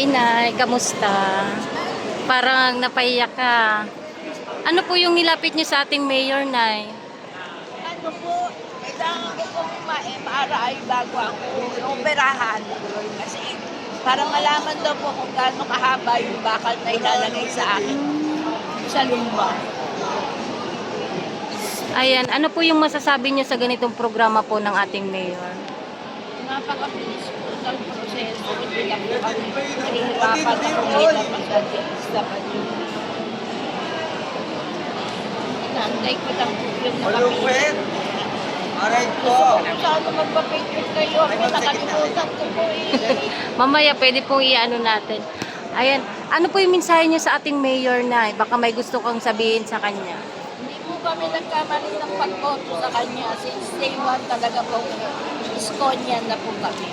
Hi, Nay. Kamusta? Parang napaiyak ka. Ano po yung nilapit niyo sa ating mayor, Nay? Ano po, kailangan ko pong ma-MRI bago ako operahan. Kasi para malaman daw po kung gaano kahaba yung bakal na ilalagay sa akin sa lumba. Ayan, ano po yung masasabi niyo sa ganitong programa po ng ating mayor? Napakabilis po ng proseso. Hindi lang po kami nahihirapan na kumita pa sa DSW. Inaantay ko lang po yung nakapit. Aray ko! Sana magpa-picture kayo. Ako nakalimutan ko po eh. Mamaya, pwede pong i-ano natin. Ayan, ano po yung mensahe niyo sa ating mayor, Nay? Baka may gusto kang sabihin sa kanya. Hindi po kami nagkamali ng pagboto sa kanya. Since day one talaga po, Iskonyan na po kami.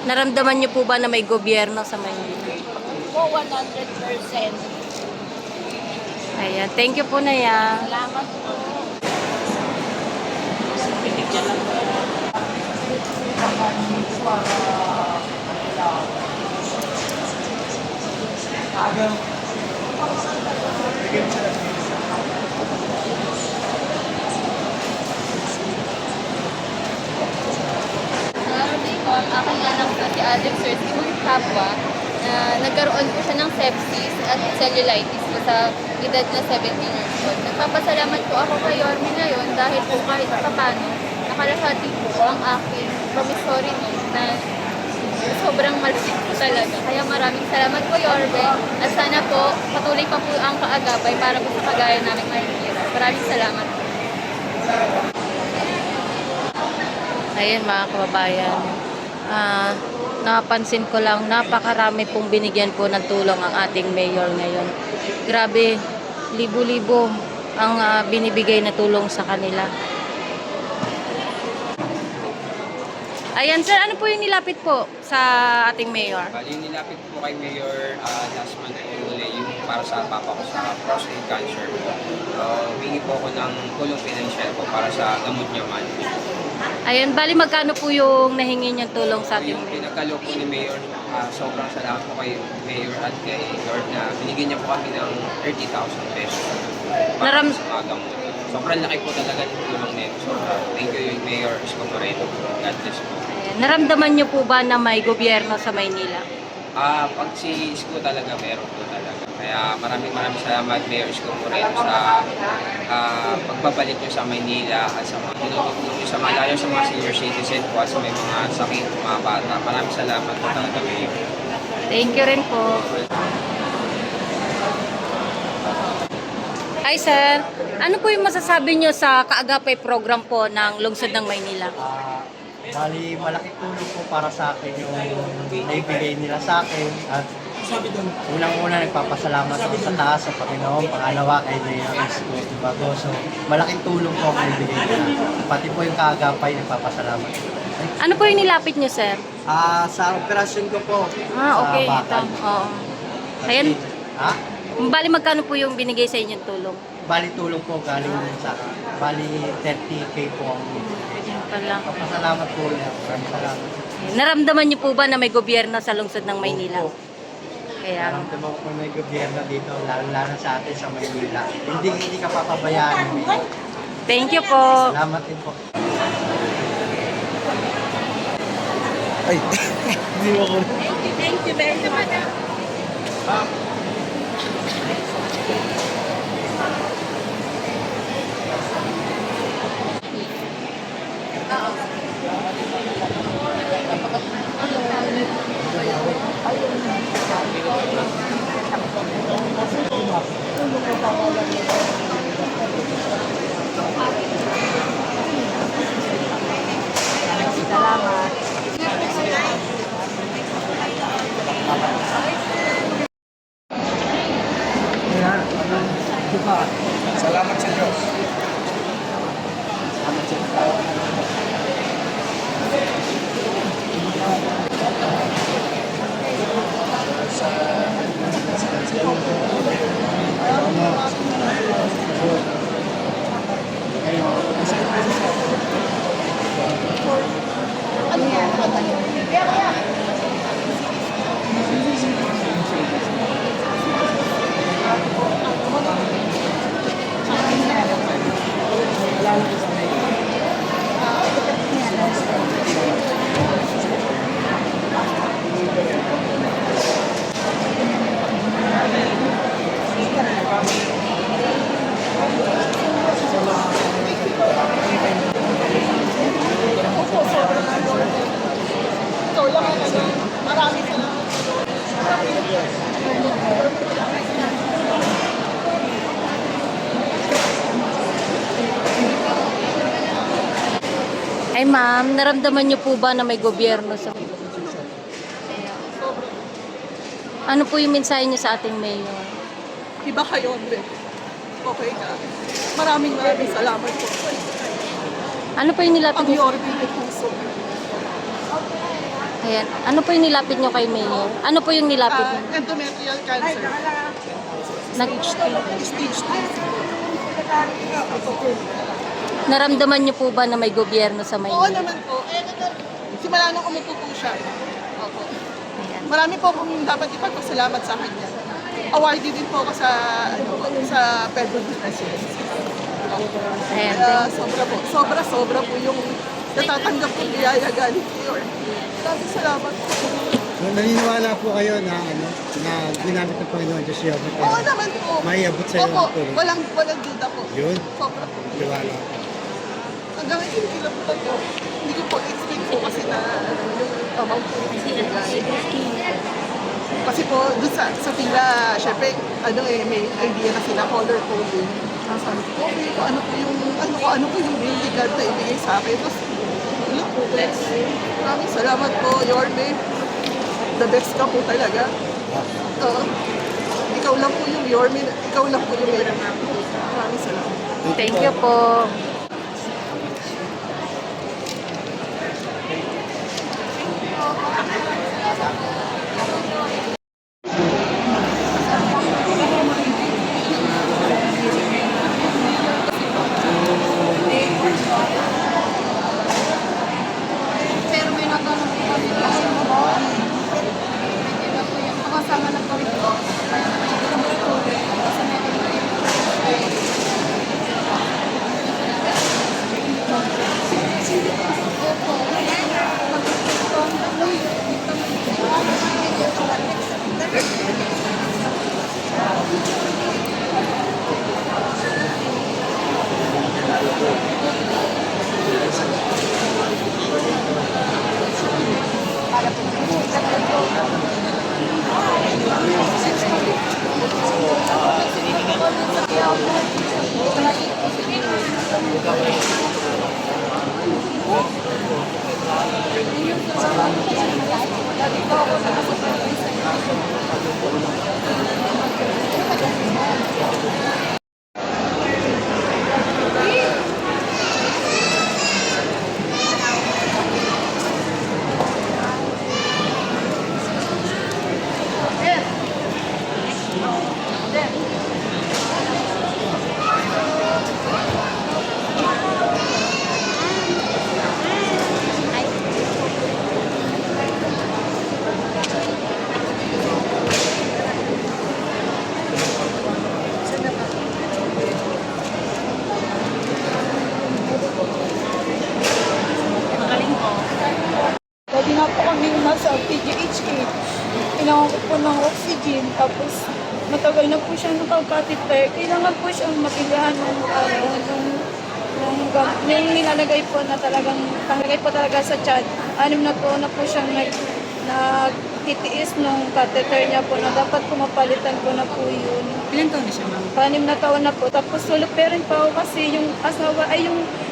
Naramdaman niyo po ba na may gobyerno sa Maynila? Po 100%. Ayan, thank you po, Naya. Salamat po. Narating ko ang aking anak na si Alex Sir Simon Tapwa na nagkaroon po siya ng sepsis at cellulitis po sa edad na 17 years old. Nagpapasalamat po ako kay Yorme ngayon dahil po kahit paano nakalahati po ang aking promissory note na sobrang malaki po talaga. Kaya maraming salamat po Yorme at sana po patuloy pa po ang kaagapay para po sa kagaya namin mahihirap. Maraming salamat po. Ayan mga kababayan, napansin ko lang napakarami pong binigyan po ng tulong ang ating mayor ngayon. Grabe, libo-libo ang binibigay na tulong sa kanila. Ayan sir, ano po yung nilapit po sa ating mayor? Bali, nilapit po kay Mayor last month po uli yung para sa papa ko sa prostate cancer. Humingi po ako ng tulong financial po para sa gamot niya man. Ayan, bali magkano po yung nahingi niyang tulong sa ating Yung mayor? pinagkalo po ni Mayor, sobrang salamat po kay Mayor at kay Lord na binigyan niya po kami ng 30,000 pesos para Naram- sa mga gamot. Sobrang laki po talaga ng tulong nito. Thank you Mayor Isko Moreno. God bless po. Ayan, naramdaman niyo po ba na may gobyerno sa Maynila? Pag si Isko talaga, meron po talaga. Kaya maraming salamat Mayor Isko Moreno sa pagbabalik niyo sa Maynila at sa mga tinutulong niyo sa malayo sa mga senior citizen po at sa may mga sakit, mga bata. Maraming salamat po talaga Mayor. Thank you rin po. Hi sir, ano po yung masasabi nyo sa kaagapay program po ng Lungsod ng Maynila? Bali, malaki tulong po para sa akin yung naibigay nila sa akin at unang-una nagpapasalamat ako sa taas sa Panginoon, pangalawa kay Mayor Isko Bago. So, malaking tulong po ang naibigay nila. Pati po yung kaagapay, nagpapasalamat. Ano po yung nilapit nyo sir? Sa operasyon ko po, Okay, sa ito. bakal. Oo. Kasi, Ayan, ha? bali magkano po yung binigay sa inyong tulong? Bali tulong po galing din sa akin. Bali 30K po ang Ayan pala. Pasalamat po ulit. Maraming salamat. Naramdaman nyo po ba na may gobyerno sa Lungsod ng Maynila? Opo. Kaya, Naramdaman ko may gobyerno dito, lalo sa atin sa Maynila. Hindi ka papabayaan. thank you po. Salamat din po. Thank you very much. Salamat sa Diyos. Ano yan? ma'am, naramdaman niyo po ba na may gobyerno sa... Ano po yung mensahe niyo sa ating mayor? Iba kayo, Andre. Okay ka. Maraming salamat po. Ano po yung nilapit Ang niyo? Yorme de puso. Ayan. Ano po yung nilapit niyo kay mayor? Ano po yung nilapit niyo? Endometrial cancer. Nag Stage 3. naramdaman niyo po ba na may gobyerno sa Oo Maynila? naman po. Simula nung umupo po siya. Opo. Ayan. Marami po akong dapat ipagpasalamat sa kanya. Awarded din po ako sa, sa Pedro de Presidency. Ayan. Kaya sobra po yung natatanggap kong biyaya galing kayo. Maraming salamat po. So, naniniwala po kayo na na ginamit ng Panginoon Diyos yun. Oo naman po. Maiabot sa iyo Opo, ang tulong. walang duda po. Yun, Sobra po. tiwala. Hanggang ngayon, hindi lang po ako. Hindi ko po expect po kasi na yung amount po. Kasi po, doon sa pila, syempre, may idea na sila, color coding. Sabi ko, okay, kung ano po yung really God na ibigay sa akin. Tapos, wala po. Maraming salamat po, Yorme. The best ka po talaga. Ikaw lang po yung Yorme, ikaw lang po yung meron. Maraming salamat. Thank you po. Pero may natanong po kami kasi medyo na po yung makasama na po rin po. Kasi medyo Lagi nga po kami nasa PGHK. Kailangan ko po ng oxygen. Tapos matagal na po siya nakakatiter. Kailangan po siyang mapilihan yung nilalagay po na talagang talaga sa tiyan. 6 na po siyang nagtitiis nung catheter niya po na dapat pumapalitan ko na po yun. Ilan taon na siya, ma'am? 6 na taon na po. Tapos sulok parent pa ako kasi yung asawa,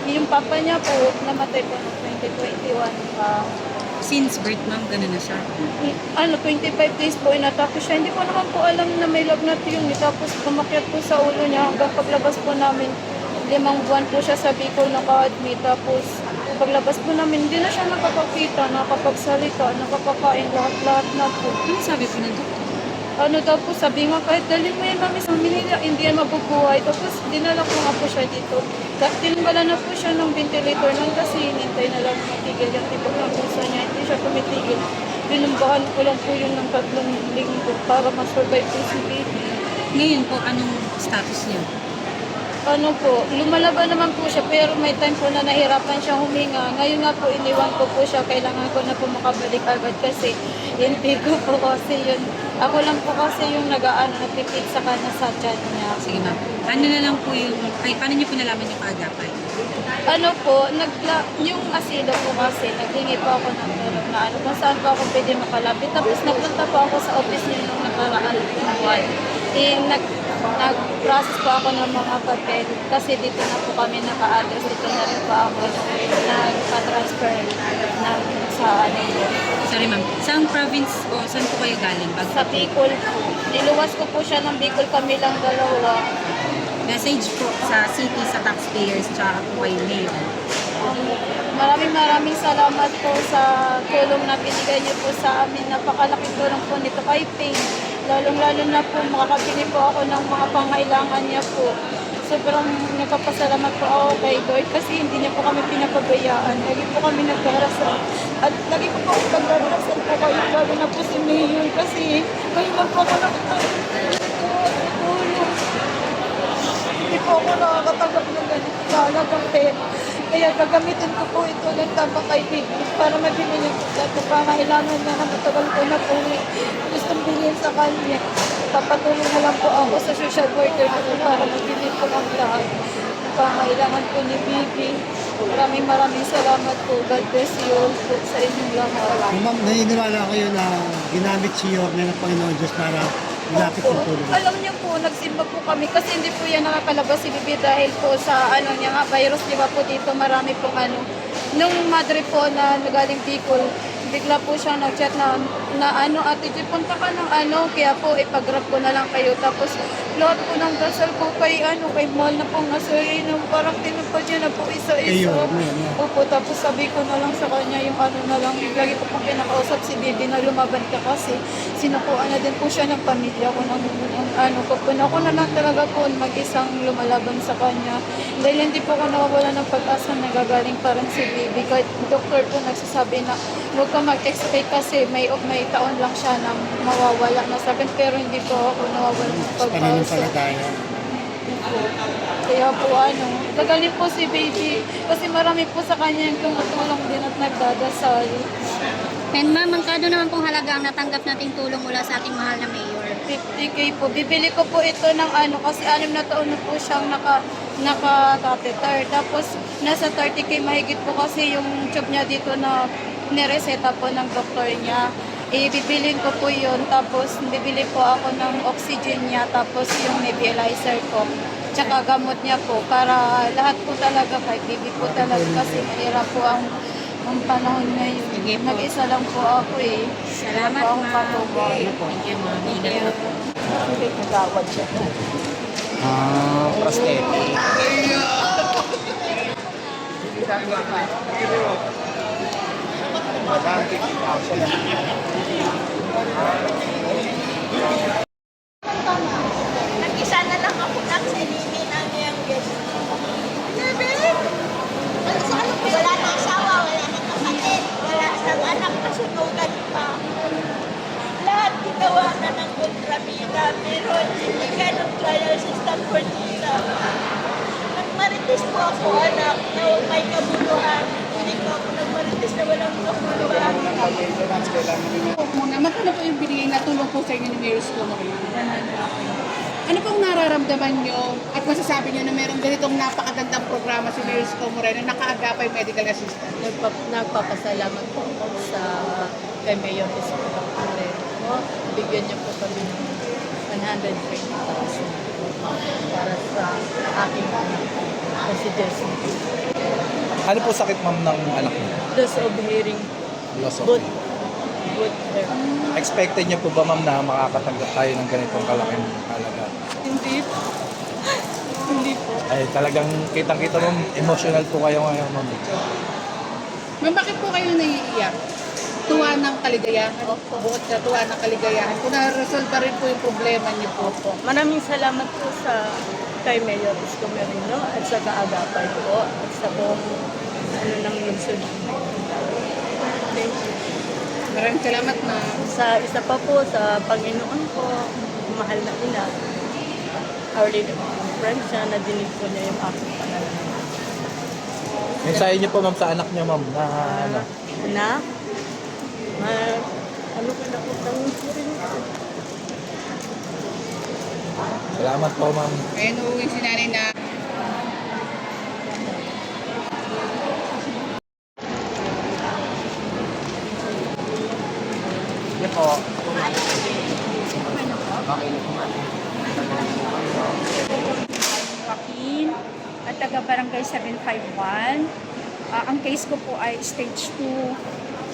yung papa niya po namatay po noong 2021 pa. Since birth, ma'am, gano'n na siya. 25 days po inatake siya. Hindi ko naman po alam na may lagnat yun. Tapos kumakyat po sa ulo niya hanggang paglabas po namin. 5 buwan po siya sa Bicol naka-admit. Tapos paglabas po namin, hindi na siya nakakakita, nakakapagsalita, nakakakain, lahat-lahat na po. Ano sabi po ng doktor? Daw po, sabi nga kahit dalhin mo yan mami sa Manila, hindi yan mabubuhay. Tapos dinala ko nga po siya dito. Tinbala na po siya ng ventilator nun kasi hinintay na lang matigil yung tibok ng puso niya. Hindi siya tumitigil. Binumbahan ko lang po yun ng 3 linggo para ma-survive po si baby. Ngayon po, anong status niya? Lumalaban naman po siya pero may time po na nahirapan siya huminga. Ngayon nga po iniwan ko po siya, kailangan ko na po makabalik agad kasi Hindi ko po kasi yun. Ako lang po kasi yung nagpipit sa kanya sa chat niya. Sige ma'am. Ano na lang po yung, paano niyo po nalaman yung kaagapan? Ano po, yung asilo po kasi, naghingi po ako ng tulong na kung saan po ako pwede makalapit. Tapos nagpunta po ako sa office niya nung nakaraan ng buwan. Nag-process po ako ng mga papel kasi dito na po kami naka-address. Dito na rin po ako nagpa-transfer sa ano yun. Sorry ma'am. Saan province o saan po kayo galing? Sa Bicol po. Niluwas ko po siya ng Bicol, kami lang dalawa. Message po sa city, sa taxpayers, tsaka po kay Mayor. Maraming salamat po sa tulong na binigay niyo po sa amin. Napakalaking tulong po nito kay Ping. Lalong-lalo na po makakabili po ako ng mga pangailangan niya po. Sobrang nagpapasalamat po ako kay Lord kasi hindi niya po kami pinapabayaan. Lagi po kami nagdarasal. At lagi po po nagdarasal po kayo. Lalo na po si Mayor kasi ngayon lang po ako nakatulong. Hindi po ako nakakatanggap ng ganito kahalagang pera. Kaya gagamitin ko po ito ng tamang kaibigan para mabili niya po lahat ng pangailangan niya na matagal ko na po gustong bilhin sa kanya. Papatuloy na lang po ako sa social worker na po para mabili po ang lahat. Pangailangan po ni Bibi. Maraming salamat po. God bless you all po sa inyong lahat. Ma'am, naniniwala kayo na ginamit si Yorme ng Panginoon Diyos para ilapit yung tulong? Alam niyo po, nagsimba po kami kasi hindi po yan nakakalabas si Bibi dahil po sa ano niya nga, virus, di ba po dito marami pong ano. Nung madre po na nagaling Bicol, bigla po siya nag-chat na ano, ate G, punta ka ng ano, kaya po ipag-grab ko na lang kayo. Tapos lahat po ng dasal ko kay mall na pong nasuri, nung parang tinupad niya na po isa-isa. Opo, tapos sabi ko na lang sa kanya yung ano na lang, lagi ko pong pinakausap si Bibi na lumaban ka kasi sinukuan na din po siya ng pamilya ko ng ano ko po. Ako na lang talaga po mag-isang lumalaban sa kanya. Dahil hindi po ako nawawala ng pag-asa na gagaling parang si Bibi. Kahit doktor po nagsasabi na huwag ka mag-expect kasi may taon lang siya na mawawala na sa akin. Pero hindi po ako nawawala ng pag-asa. Pananampalataya. Kaya po tagalin po si Baby kasi marami po sa kanya yung tumutulong din at nagdadasal. And ma'am, magkano naman pong halaga ang natanggap nating tulong mula sa ating mahal na mayor? 50K po. Bibili ko po ito ng kasi 6 na taon na po siyang naka-catheter. Tapos nasa 30K mahigit po kasi yung tube niya dito na nireseta po ng doktor niya. Ibibilin ko po yun. Tapos bibili po ako ng oxygen niya. Tapos yung nebulizer ko. Tsaka gamot niya po. Para lahat po talaga kay Bibi po talaga kasi mahirap po ang panahon ngayon. Sige po. Nag-isa lang po ako Salamat, Ako ma'am. patubay. Thank you ma'am. Ingat po. Hindi nagawad siya. Prosthetic. Nag-isa na lang ako ng sinini ng yung guest. Wala na asawa, wala na kapatid, wala siyang anak, nasunugan pa. Lahat ginawa na ng kontrabida, pero hindi ganun kaya sa Stanford nila. Nagmarites po ako, anak, na may kabuluhan. Hindi po ako nagmarites na walang kabuluhan. Muna, magkano po yung binigay na tulong po sa inyo ni Mayor Isko Moreno? Ano pong nararamdaman nyo at masasabi nyo na meron ganitong napakagandang programa si Mayor Isko Moreno, nakaagapay medical assistant? Nagpapasalamat po ako sa kay Mayor Isko Moreno. Bigyan niya po kami ng 120,000 para sa aking anak si Jessie. Ano po sakit ma'am ng anak niyo? Loss of hearing. Loss of But, hearing. but Expected niyo po ba ma'am na makakatanggap tayo ng ganitong kalaking halaga? hindi po. Hindi po. Ay talagang kitang-kita ma'am, emotional po kayo ngayon ma'am. Ma'am, bakit po kayo naiiyak? Tuwa ng kaligayahan? Buot na tuwa ng kaligayahan? Kung na-resolve rin po yung problema niyo po. Maraming salamat po sa kay Mayor Isko Moreno at sa kaagapay po at sa buong ng lungsod. Thank you. Maraming salamat ma'am. Sa isa pa po sa Panginoon ko, mahal na ina, Our Lady of Francia, na dinig po niya yung aking panalangin. Mensahe niyo po ma'am sa anak niyo ma'am na ano? Na, Salamat po, ma'am. Ayun, uuwi si nanay na Yan po. Joaquin at taga Barangay 751. Ang case ko po ay stage 2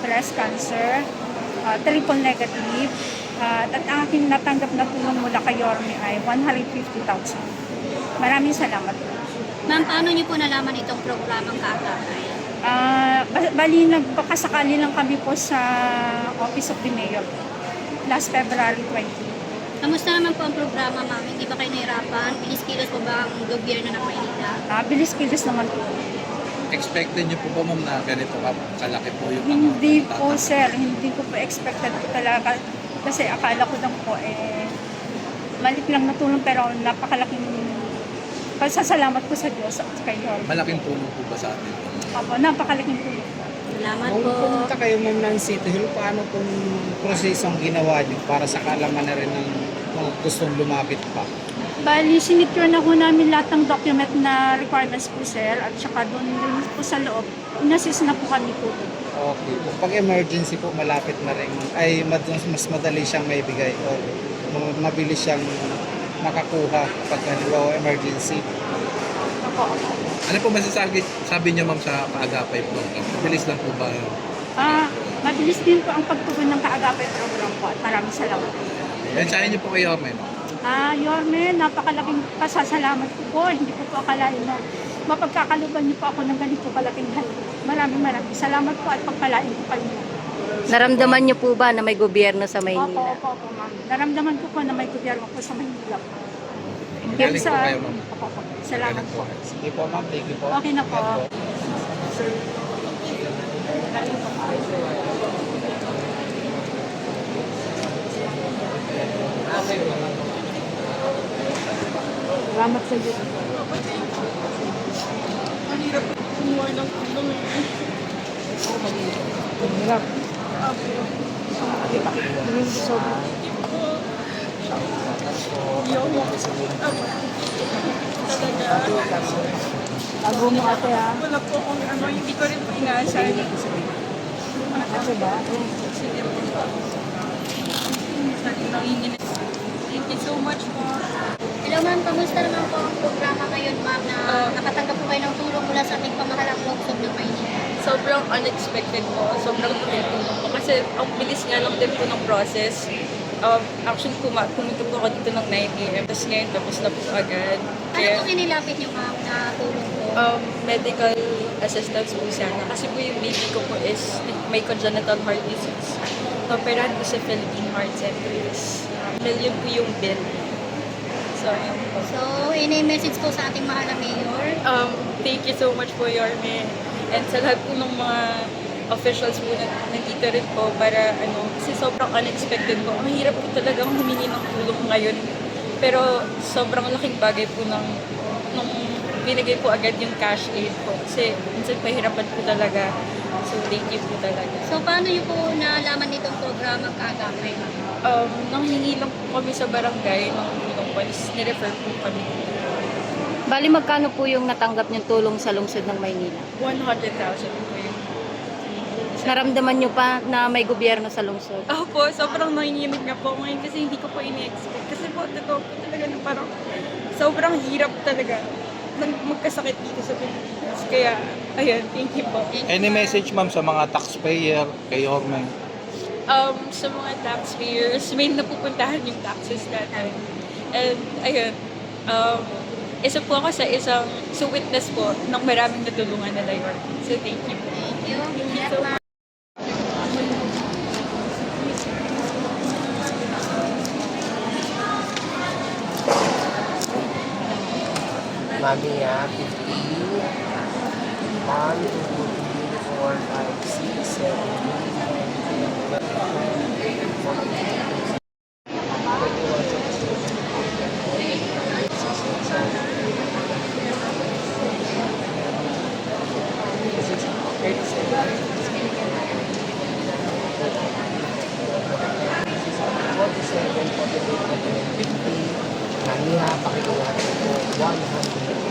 breast cancer, triple negative. At ang aking natanggap na tulong mula kay Yorme ay 150,000. Maraming salamat po. Ma'am, paano niyo po nalaman itong programang Kaagapay? Bali, nagpakasakali lang kami po sa Office of the Mayor last February 20. Kamusta naman po ang programa, ma'am? Hindi ba kayo nahirapan? Bilis-kilos po ba ang gobyerno ng Maynila? Bilis-kilos naman po. Expected niyo po ba, ma'am, na ganito kalaki po yung Hindi po, sir. Hindi ko po expected po talaga. Kasi akala ko lang po, maliit lang na tulong pero napakalaking pasasalamat ko sa Diyos at kay Lord. malaking tulong po ba sa atin? Opo, napakalaking tulong. Salamat Kung po. pumunta kayo ma'am ng City Hall, paano pong prosesong ginawa niyo para sa kalaman na rin ng mga gustong lumapit pa? Bali, sinecure na po namin lahat ng document na requirements po, sir. At saka doon din po sa loob, inassist na po kami po. Okay. Kung pag emergency po, malapit na rin, ay mas madali siyang maibigay o mabilis siyang makakuha kapag halimbawa emergency. Ano po sabi niyo, ma'am, sa Kaagapay program? Mabilis lang po ba yun? Mabilis din po ang pagtugon ng Kaagapay program po at maraming salamat. Mensahe niyo po kay Yorme, ma'am. Yorme, napakalaking pasasalamat ko po. Hindi ko po akalain na mapagkakaluban niyo po ako ng ganito kalaking halaga. Maraming salamat po at pagpalain ko kayo. Naramdaman niyo po ba na may gobyerno sa Maynila? Opo, ma'am. Naramdaman ko po na may gobyerno po sa Maynila po. Galing po kayo, ma'am. Opo. Salamat po. Sige po ma'am, thank you po. Okay na po. Salamat sa Diyos. ang hirap kumuha ng tulong. Hirap. Tago mo ate ha. Wala po akong hindi ko rin po inaasahan. Ate ba? Sige po. Thank you so much po. Hello ma'am, kamusta naman po ang programa ngayon, ma'am, na nakatanggap po kayo ng tulong mula sa ating pamahalang lungsod ng Maynila? Sobrang unexpected po. Sobrang tulong po. Kasi ang bilis nga lang din po ng process. Actually, pumunta po ako dito ng 9 a.m. Tapos ngayon, tapos na po agad. Ano pong inilapit niyo, ma'am, na tulong po? Medical assistance po sana. Kasi po yung baby ko po is may congenital heart disease. Operahan po sa Philippine Heart Centers. Million po yung bill. So, ayun po. So, ini-message po sa ating mahal na mayor. Thank you so much po, Yorme. And sa lahat po ng mga officials po na nandito rin po para kasi sobrang unexpected po. Ang hirap po talagang humingi ng tulong ngayon. Pero sobrang laking bagay po nung binigay po agad yung cash aid po. Kasi minsan pahirapan po talaga. So, thank you po talaga. So, paano niyo po nalaman itong programa Kaagapay? Nanghingi lang po kami sa barangay ng tulong po. Nirefer po kami. Bali, magkano po yung natanggap niyong tulong sa lungsod ng Maynila? 100,000 po yun. Naramdaman niyo pa na may gobyerno sa lungsod? Po, sobrang nanginginig nga po ngayon kasi hindi ko po ini-expect. Kasi po, totoo po talaga na parang sobrang hirap talaga nang magkasakit dito sa Pilipinas. Kaya, ayun, thank you po. Any message, ma'am, sa mga taxpayer kay Yorme? Sa mga taxpayers, may napupuntahan yung taxes natin. And, ayun, isa po ako sa witness po ng maraming natulungan na Yorme. So, thank you po. Thank you. Thank you so much. Mami, 50. 1, 2, 3, 4, 5, 6, 7, 8. Aniha, pakiulat po 100